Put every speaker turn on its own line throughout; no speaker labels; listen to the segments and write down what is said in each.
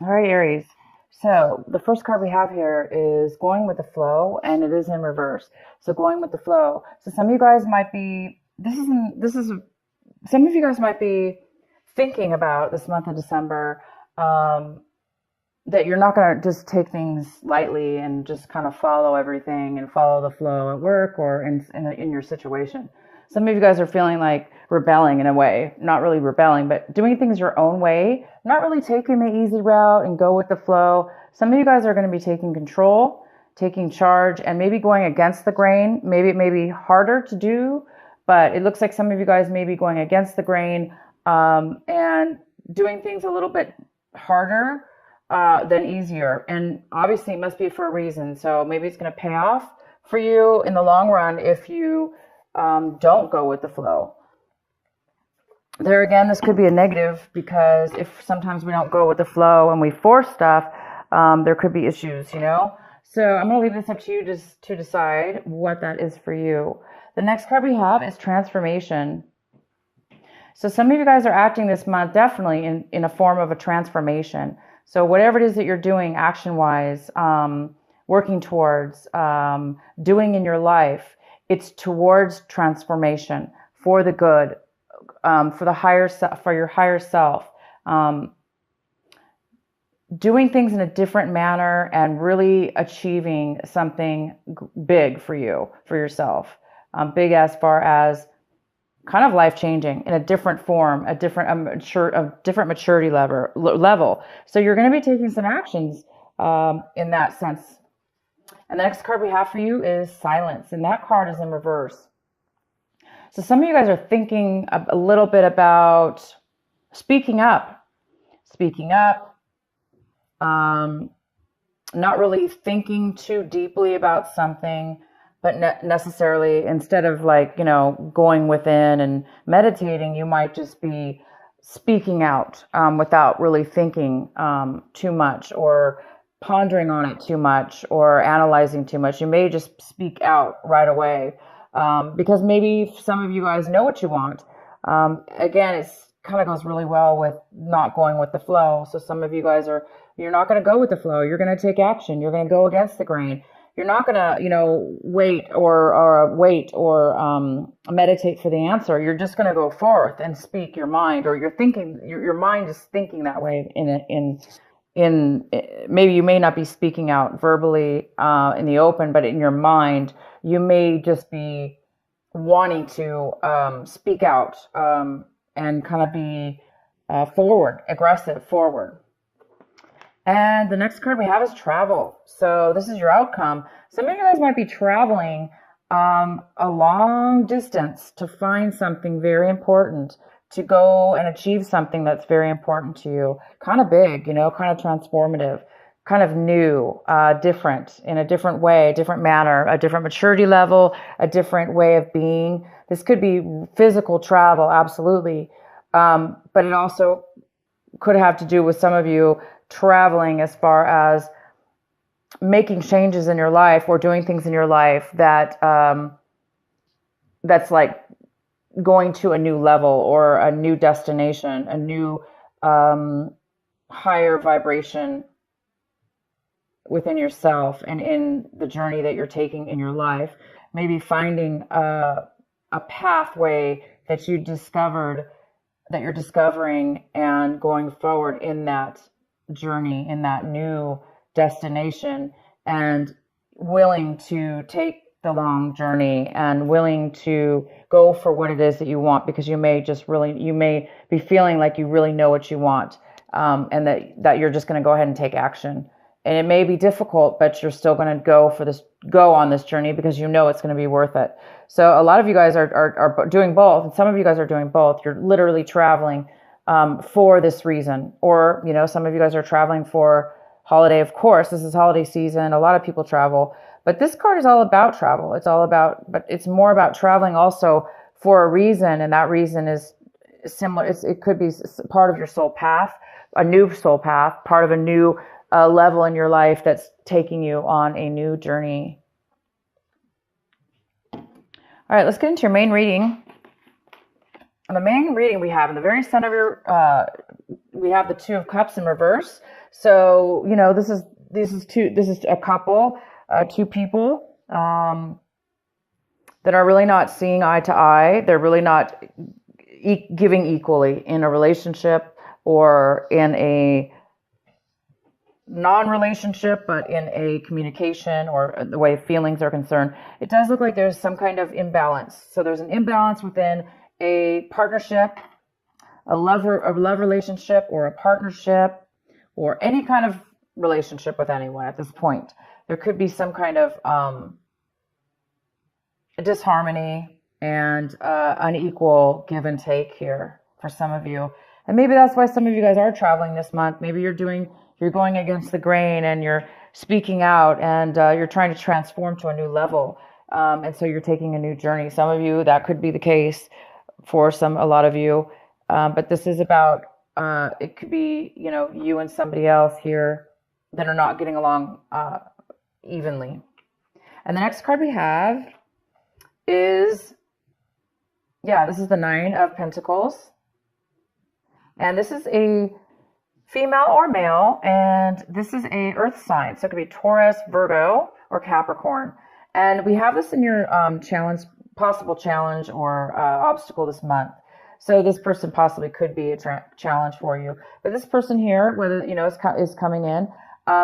All right, Aries. So the first card we have here is going with the flow, and it is in reverse. So going with the flow. So some of you guys might be. Some of you guys might be thinking about this month of December. Um, that you're not going to just take things lightly and just kind of follow everything and follow the flow at work or in your situation. Some of you guys are feeling like rebelling in a way, not really rebelling, but doing things your own way, not really taking the easy route and go with the flow. Some of you guys are going to be taking control, taking charge, and maybe going against the grain. Maybe it may be harder to do, but it looks like some of you guys may be going against the grain and doing things a little bit harder than easier. And obviously, it must be for a reason. So maybe it's going to pay off for you in the long run if you don't go with the flow. There again, this could be a negative because if sometimes we don't go with the flow and we force stuff, there could be issues, you know? So I'm going to leave this up to you just to decide what that is for you. The next card we have is transformation. So some of you guys are acting this month definitely in a form of a transformation. So whatever it is that you're doing action-wise, working towards, doing in your life, it's towards transformation for the good, for the higher for your higher self. Doing things in a different manner and really achieving something big for you, for yourself. Big as far as kind of life changing in a different form, a different maturity level. So you're going to be taking some actions in that sense. And the next card we have for you is silence, and that card is in reverse. So some of you guys are thinking a little bit about speaking up, not really thinking too deeply about something, but necessarily instead of like, going within and meditating, you might just be speaking out without really thinking too much or pondering on it too much or analyzing too much. You may just speak out right away because maybe some of you guys know what you want. Again, it's kind of goes really well with not going with the flow. So some of you guys you're not going to go with the flow. You're going to take action. You're going to go against the grain. You're not going to, wait or meditate for the answer. You're just going to go forth and speak your mind, or you're thinking, your mind is thinking that way in maybe you may not be speaking out verbally in the open, but in your mind, you may just be wanting to speak out and kind of be aggressive forward. And the next card we have is travel. So this is your outcome. Some of you guys might be traveling a long distance to find something very important, to go and achieve something that's very important to you. Kind of big, kind of transformative, kind of new, different, in a different way, different manner, a different maturity level, a different way of being. This could be physical travel, absolutely. But it also could have to do with some of you traveling as far as making changes in your life or doing things in your life that that's like going to a new level or a new destination, a new higher vibration within yourself and in the journey that you're taking in your life. Maybe finding a pathway that you discovered, that you're discovering and going forward in that journey, in that new destination, and willing to take the long journey and willing to go for what it is that you want, because you may be feeling like you really know what you want, and that you're just going to go ahead and take action. And it may be difficult, but you're still going to go on this journey because you know it's going to be worth it. So a lot of you guys are doing both, and some of you guys are doing both. You're literally traveling for this reason, or some of you guys are traveling for holiday. Of course, this is holiday season. A lot of people travel, but this card is all about travel. But it's more about traveling also for a reason, and that reason is similar. It could be part of your soul path, a new soul path, part of a new level in your life that's taking you on a new journey. All right, let's get into your main reading. the main reading we have in the very center of your, we have the Two of Cups in reverse. So, this is a couple, two people, that are really not seeing eye to eye. They're really not giving equally in a relationship or in a non-relationship, but in a communication or the way feelings are concerned. It does look like there's some kind of imbalance. So there's an imbalance within a partnership, a love relationship, or a partnership, or any kind of relationship with anyone at this point. There could be some kind of disharmony and unequal give and take here for some of you. And maybe that's why some of you guys are traveling this month. Maybe you're going against the grain and you're speaking out and you're trying to transform to a new level. And so you're taking a new journey. Some of you, that could be the case for a lot of you. But this is about, it could be, you and somebody else here that are not getting along evenly. And the next card we have is, this is the Nine of Pentacles. And this is a female or male, and this is a earth sign. So it could be Taurus, Virgo, or Capricorn. And we have this in your possible challenge or obstacle this month. So this person possibly could be a challenge for you. But this person here, whether, is coming in,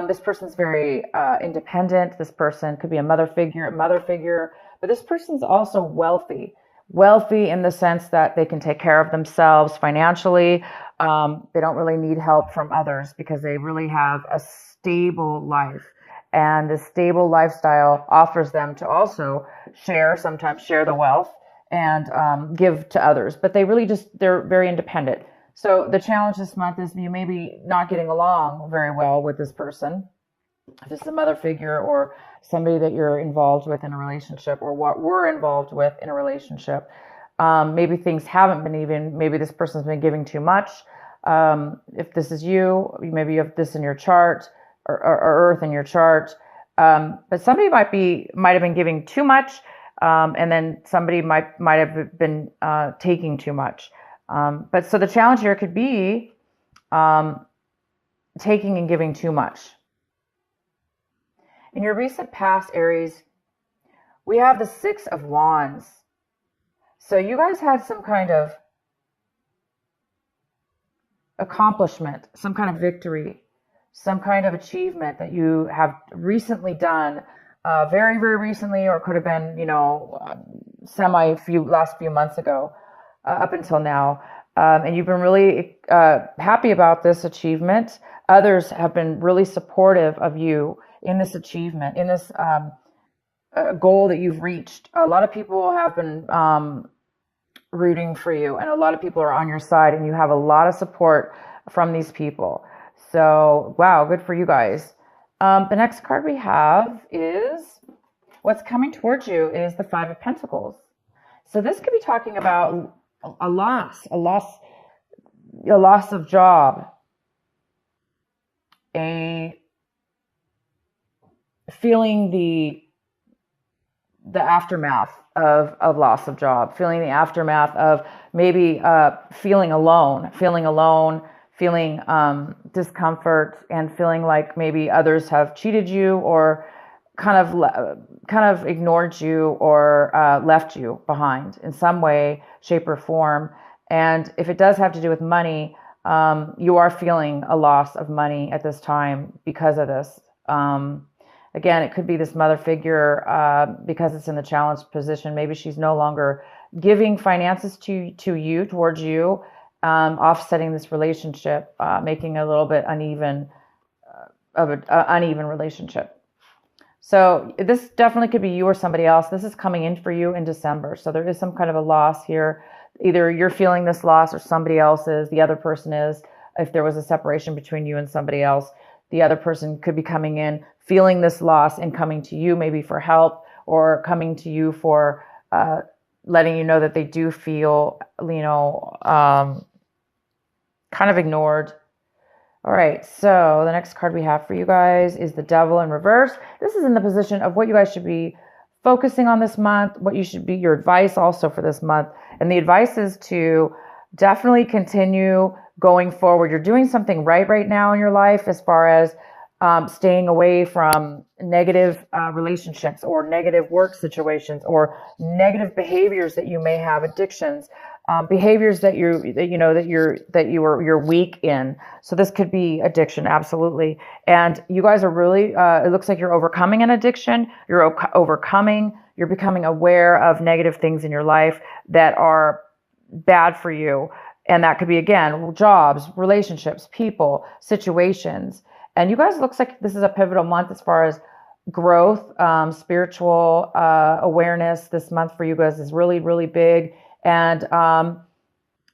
this person's very independent. This person could be a mother figure, but this person's also wealthy in the sense that they can take care of themselves financially. They don't really need help from others because they really have a stable life. And the stable lifestyle offers them to also sometimes share the wealth and give to others. But they're very independent. So the challenge this month is you may be not getting along very well with this person. If this is a mother figure or somebody that you're involved with in a relationship, or what we're involved with in a relationship. Maybe things haven't been even, maybe this person's been giving too much. If this is you, maybe you have this in your chart or earth in your chart. But somebody might have been giving too much. And then somebody might have been taking too much. But so the challenge here could be taking and giving too much. In your recent past, Aries, we have the Six of Wands. So you guys had some kind of accomplishment, some kind of victory, some kind of achievement that you have recently done, very, very recently, or could have been, last few months ago, up until now. And you've been really happy about this achievement. Others have been really supportive of you in this achievement, in this goal that you've reached. A lot of people have been rooting for you, and a lot of people are on your side, and you have a lot of support from these people. So, wow, good for you guys. The next card we have is, what's coming towards you is the Five of Pentacles. So this could be talking about a loss of job, feeling the aftermath of loss of job, feeling the aftermath of maybe feeling alone, feeling discomfort, and feeling like maybe others have cheated you or kind of ignored you or left you behind in some way, shape, or form. And if it does have to do with money, you are feeling a loss of money at this time because of this. Again, it could be this mother figure because it's in the challenged position. Maybe she's no longer giving finances towards you, offsetting this relationship, making a little bit uneven relationship. So this definitely could be you or somebody else. This is coming in for you in December. So there is some kind of a loss here. Either you're feeling this loss or somebody else is, the other person is. If there was a separation between you and somebody else, the other person could be coming in, feeling this loss and coming to you maybe for help, or coming to you for letting you know that they do feel, kind of ignored. All right, so the next card we have for you guys is the Devil in reverse. This is in the position of what you guys should be focusing on this month, what you should be, your advice also for this month. And the advice is to definitely continue going forward. You're doing something right now in your life as far as staying away from negative relationships or negative work situations or negative behaviors that you may have, addictions, behaviors that you're weak in. So this could be addiction, absolutely. And you guys are really, it looks like you're overcoming an addiction. You're becoming aware of negative things in your life that are bad for you. And that could be, again, jobs, relationships, people, situations. And you guys, looks like this is a pivotal month as far as growth, spiritual awareness. This month for you guys is really, really big. And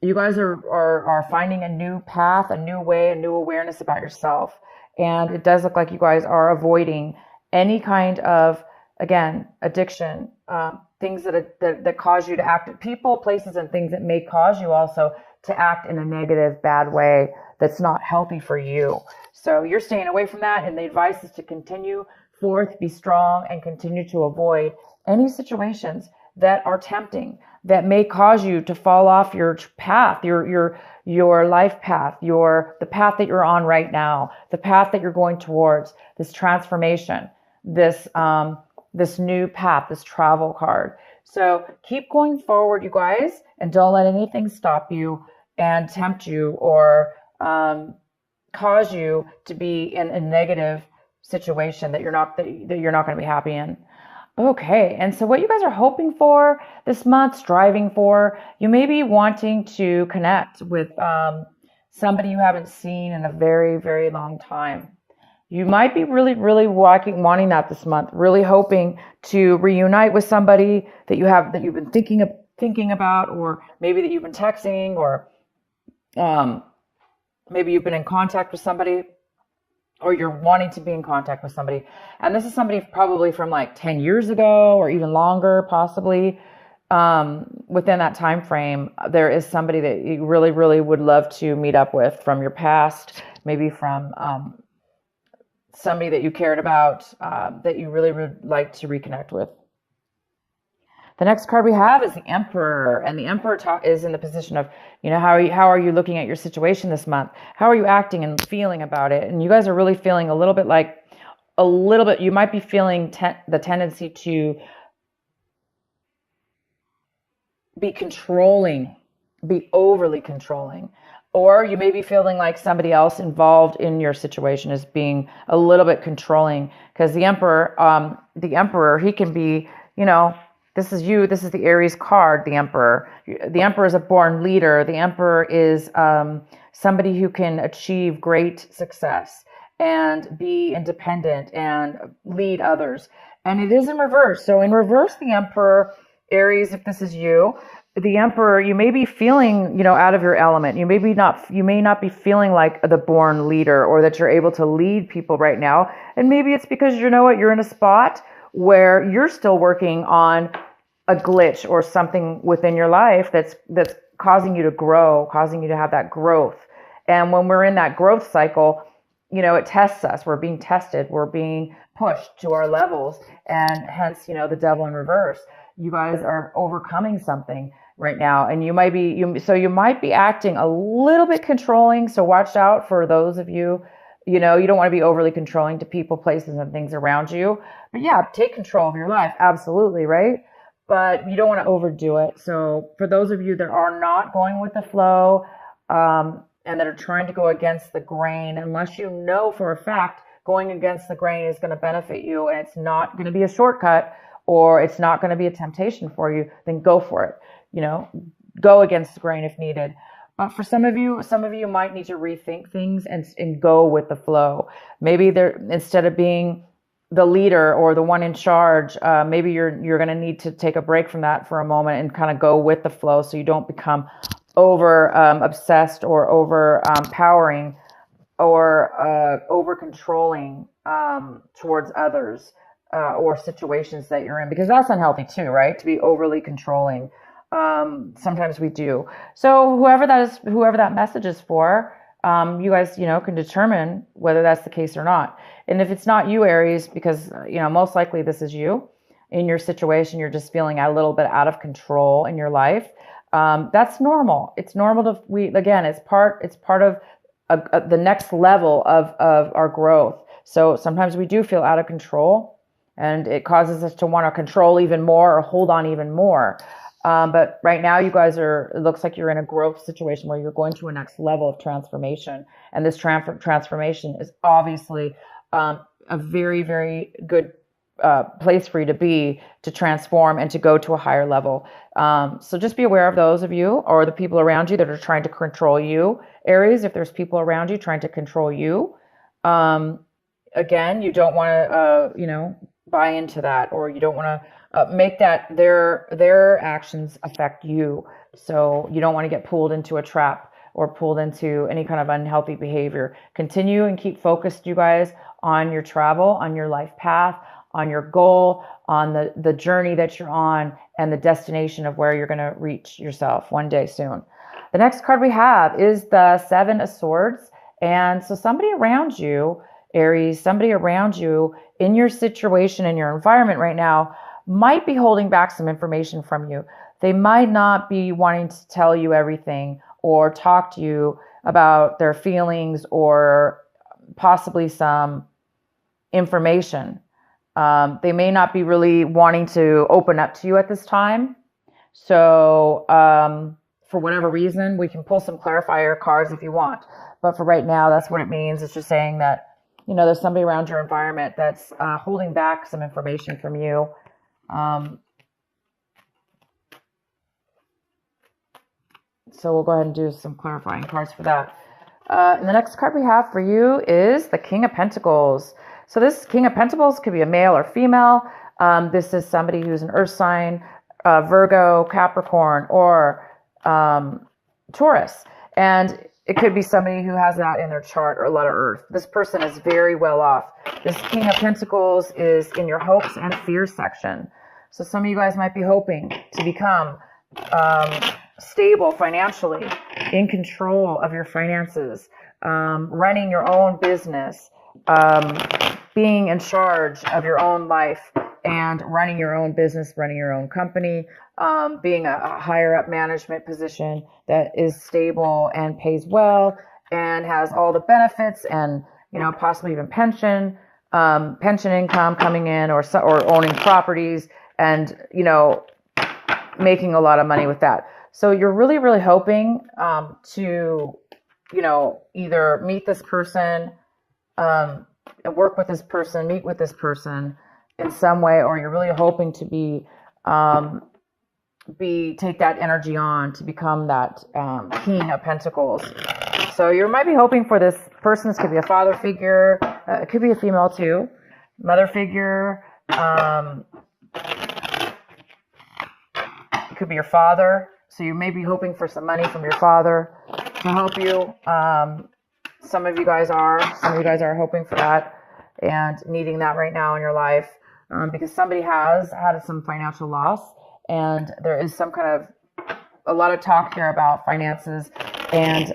you guys are finding a new path, a new way, a new awareness about yourself. And it does look like you guys are avoiding any kind of, again, addiction, things that cause you to act, people, places, and things that may cause you also to act in a negative, bad way that's not healthy for you. So you're staying away from that, and the advice is to continue forth, be strong, and continue to avoid any situations that are tempting, that may cause you to fall off your path, your life path, the path that you're on right now, the path that you're going towards, this transformation, this new path, this travel card. So keep going forward, you guys, and don't let anything stop you and tempt you or cause you to be in a negative situation that you're not going to be happy in. Okay, and so what you guys are hoping for this month, striving for, you may be wanting to connect with somebody you haven't seen in a very, very long time. You might be really, really wanting that this month, really hoping to reunite with somebody that you've been thinking about, or maybe that you've been texting, or maybe you've been in contact with somebody, or you're wanting to be in contact with somebody. And this is somebody probably from like 10 years ago or even longer, possibly. Within that time frame, there is somebody that you really, really would love to meet up with from your past, maybe from somebody that you cared about, that you really would like to reconnect with. The next card we have is the Emperor, and the Emperor is in the position of, how are you looking at your situation this month? How are you acting and feeling about it? And you guys are really feeling you might be feeling the tendency to be controlling, be overly controlling. Or you may be feeling like somebody else involved in your situation is being a little bit controlling, because the Emperor, he can be, this is you. This is the Aries card, the Emperor. The Emperor is a born leader. The Emperor is somebody who can achieve great success and be independent and lead others. And it is in reverse. So in reverse, the Emperor, Aries, if this is you, the Emperor, you may be feeling, out of your element. You may not be feeling like the born leader, or that you're able to lead people right now. And maybe it's because, you're in a spot where you're still working on a glitch or something within your life that's causing you to grow, causing you to have that growth. And when we're in that growth cycle, it tests us. We're being tested. We're being pushed to our levels, and hence, the devil in reverse. You guys are overcoming something right now, and you might be acting a little bit controlling. So watch out for those of you. You don't want to be overly controlling to people, places, and things around you. But yeah, take control of your life. Absolutely, right? But you don't want to overdo it. So for those of you that are not going with the flow, and that are trying to go against the grain, unless you know for a fact going against the grain is going to benefit you, and it's not going to be a shortcut, or it's not going to be a temptation for you, then go for it. Go against the grain if needed. But for some of you might need to rethink things and go with the flow. Maybe instead of being the leader or the one in charge, maybe you're going to need to take a break from that for a moment and kind of go with the flow, so you don't become over obsessed or over powering or over controlling towards others or situations that you're in, because that's unhealthy too, right? To be overly controlling. Sometimes we do. So whoever that message is for, you guys, can determine whether that's the case or not. And if it's not you, Aries, because, most likely this is you, in your situation, you're just feeling a little bit out of control in your life. That's normal. It's normal again, it's part of the next level of our growth. So sometimes we do feel out of control, and it causes us to want to control even more or hold on even more. But right now you guys it looks like you're in a growth situation where you're going to a next level of transformation. And this transformation is obviously a very, very good place for you to be, to transform and to go to a higher level. So just be aware of those of you or the people around you that are trying to control you. Aries, if there's people around you trying to control you, again, you don't want to, buy into that, or you don't want to make that their actions affect you. So you don't want to get pulled into a trap or pulled into any kind of unhealthy behavior. Continue and keep focused, you guys, on your travel, on your life path, on your goal, on the journey that you're on, and the destination of where you're going to reach yourself one day soon. The next card we have is the Seven of Swords. And so somebody around you, Aries, somebody around you in your situation, in your environment right now, might be holding back some information from you. They might not be wanting to tell you everything or talk to you about their feelings or possibly some information. They may not be really wanting to open up to you at this time. So for whatever reason, we can pull some clarifier cards if you want. But for right now, that's what it means. It's just saying that, there's somebody around your environment that's holding back some information from you. So we'll go ahead and do some clarifying cards for that. And the next card we have for you is the King of Pentacles. So this King of Pentacles could be a male or female. This is somebody who's an earth sign, Virgo, Capricorn, or Taurus. And it could be somebody who has that in their chart, or a lot of earth. This person is very well off. This King of Pentacles is in your hopes and fears section. So some of you guys might be hoping to become stable financially, in control of your finances, running your own business, being in charge of your own life and running your own business, running your own company, being a higher up management position that is stable and pays well and has all the benefits and, possibly even pension income coming in, or owning properties and, making a lot of money with that. So you're really, really hoping to, either meet this person, work with this person, meet with this person in some way, or you're really hoping to take that energy on to become that King of Pentacles. So you might be hoping for this person. This could be a father figure. It could be a female too. Mother figure. It could be your father. So you may be hoping for some money from your father to help you. Some of you guys are hoping for that and needing that right now in your life, because somebody has had some financial loss, and there is a lot of talk here about finances and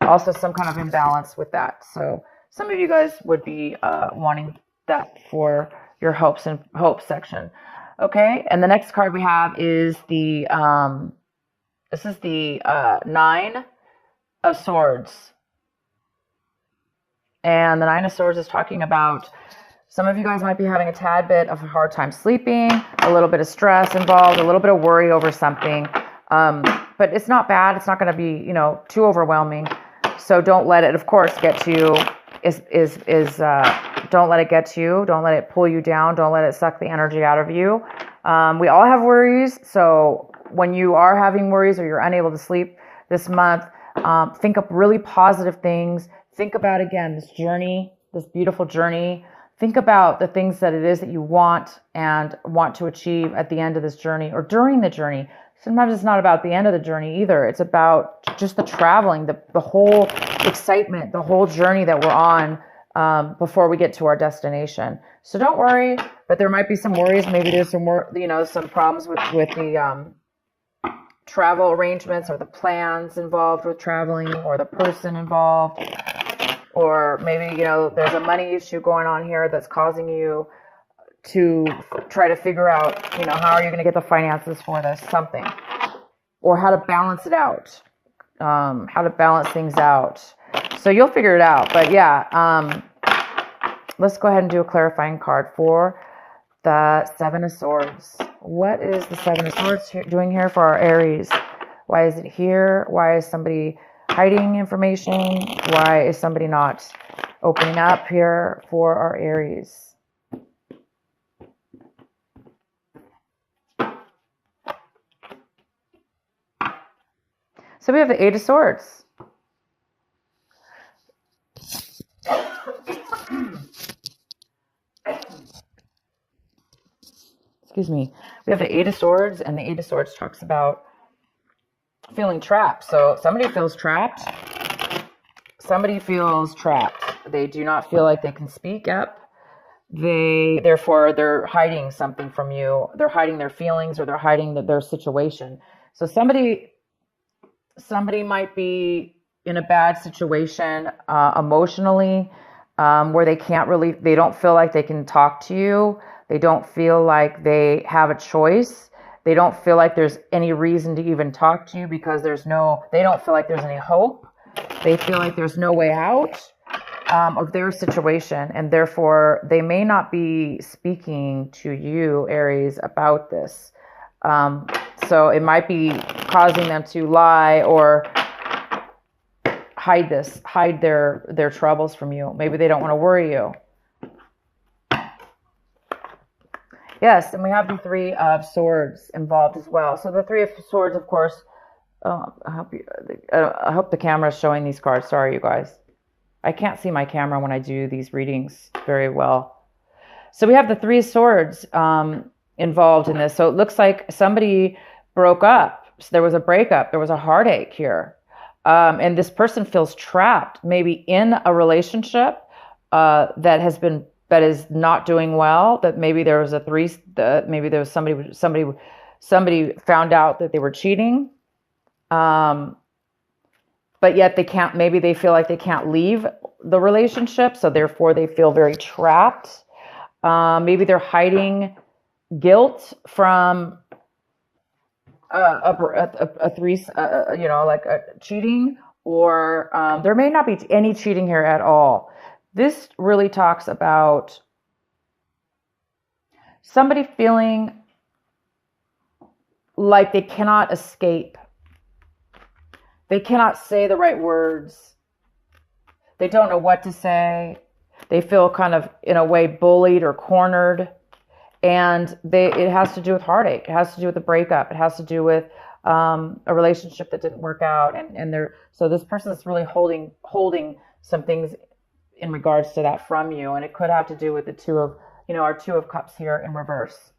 also some kind of imbalance with that. So some of you guys would be wanting that for your hopes section. Okay, and the next card we have is the Nine of Swords. And the Nine of Swords is talking about some of you guys might be having a tad bit of a hard time sleeping, a little bit of stress involved, a little bit of worry over something. But it's not bad. It's not going to be, too overwhelming. So don't let it, of course, get to you. Don't let it get to you. Don't let it pull you down. Don't let it suck the energy out of you. We all have worries. So when you are having worries or you're unable to sleep this month, think up really positive things. Think about, again, this journey, this beautiful journey. Think about the things that it is that you want to achieve at the end of this journey or during the journey. Sometimes it's not about the end of the journey either. It's about just the traveling, the whole excitement, the whole journey that we're on before we get to our destination. So don't worry, but there might be some worries. Maybe there's some some problems with the travel arrangements or the plans involved with traveling or the person involved. Or maybe, there's a money issue going on here that's causing you to try to figure out, how are you going to get the finances for this, something, or how to balance it out, how to balance things out. So you'll figure it out. But yeah, let's go ahead and do a clarifying card for the Seven of Swords. What is the Seven of Swords doing here for our Aries? Why is it here? Why is somebody hiding information? Why is somebody not opening up here for our Aries? So we have the Eight of Swords. Excuse me. We have the Eight of Swords, and the Eight of Swords talks about feeling trapped. So somebody feels trapped. Somebody feels trapped. They do not feel like they can speak up. Therefore, they're hiding something from you. They're hiding their feelings, or they're hiding their situation. So somebody might be in a bad situation emotionally, where they don't feel like they can talk to you. They don't feel like they have a choice. They don't feel like there's any reason to even talk to you because they don't feel like there's any hope. They feel like there's no way out of their situation, and therefore they may not be speaking to you, Aries, about this. So it might be causing them to lie or hide their troubles from you. Maybe they don't want to worry you. Yes, and we have the Three of Swords involved as well. So the Three of Swords, of course, I hope the camera is showing these cards. Sorry, you guys. I can't see my camera when I do these readings very well. So we have the Three of Swords involved in this. So it looks like somebody broke up. So there was a breakup. There was a heartache here. And this person feels trapped, maybe in a relationship that is not doing well. That maybe there was maybe there was somebody found out that they were cheating. But yet maybe they feel like they can't leave the relationship. So therefore they feel very trapped. Maybe they're hiding guilt from cheating, or there may not be any cheating here at all. This really talks about somebody feeling like they cannot escape. They cannot say the right words. They don't know what to say. They feel kind of, in a way, bullied or cornered. And it has to do with heartache. It has to do with a breakup. It has to do with a relationship that didn't work out. So this person is really holding some things in regards to that from you. And it could have to do with our Two of Cups here in reverse.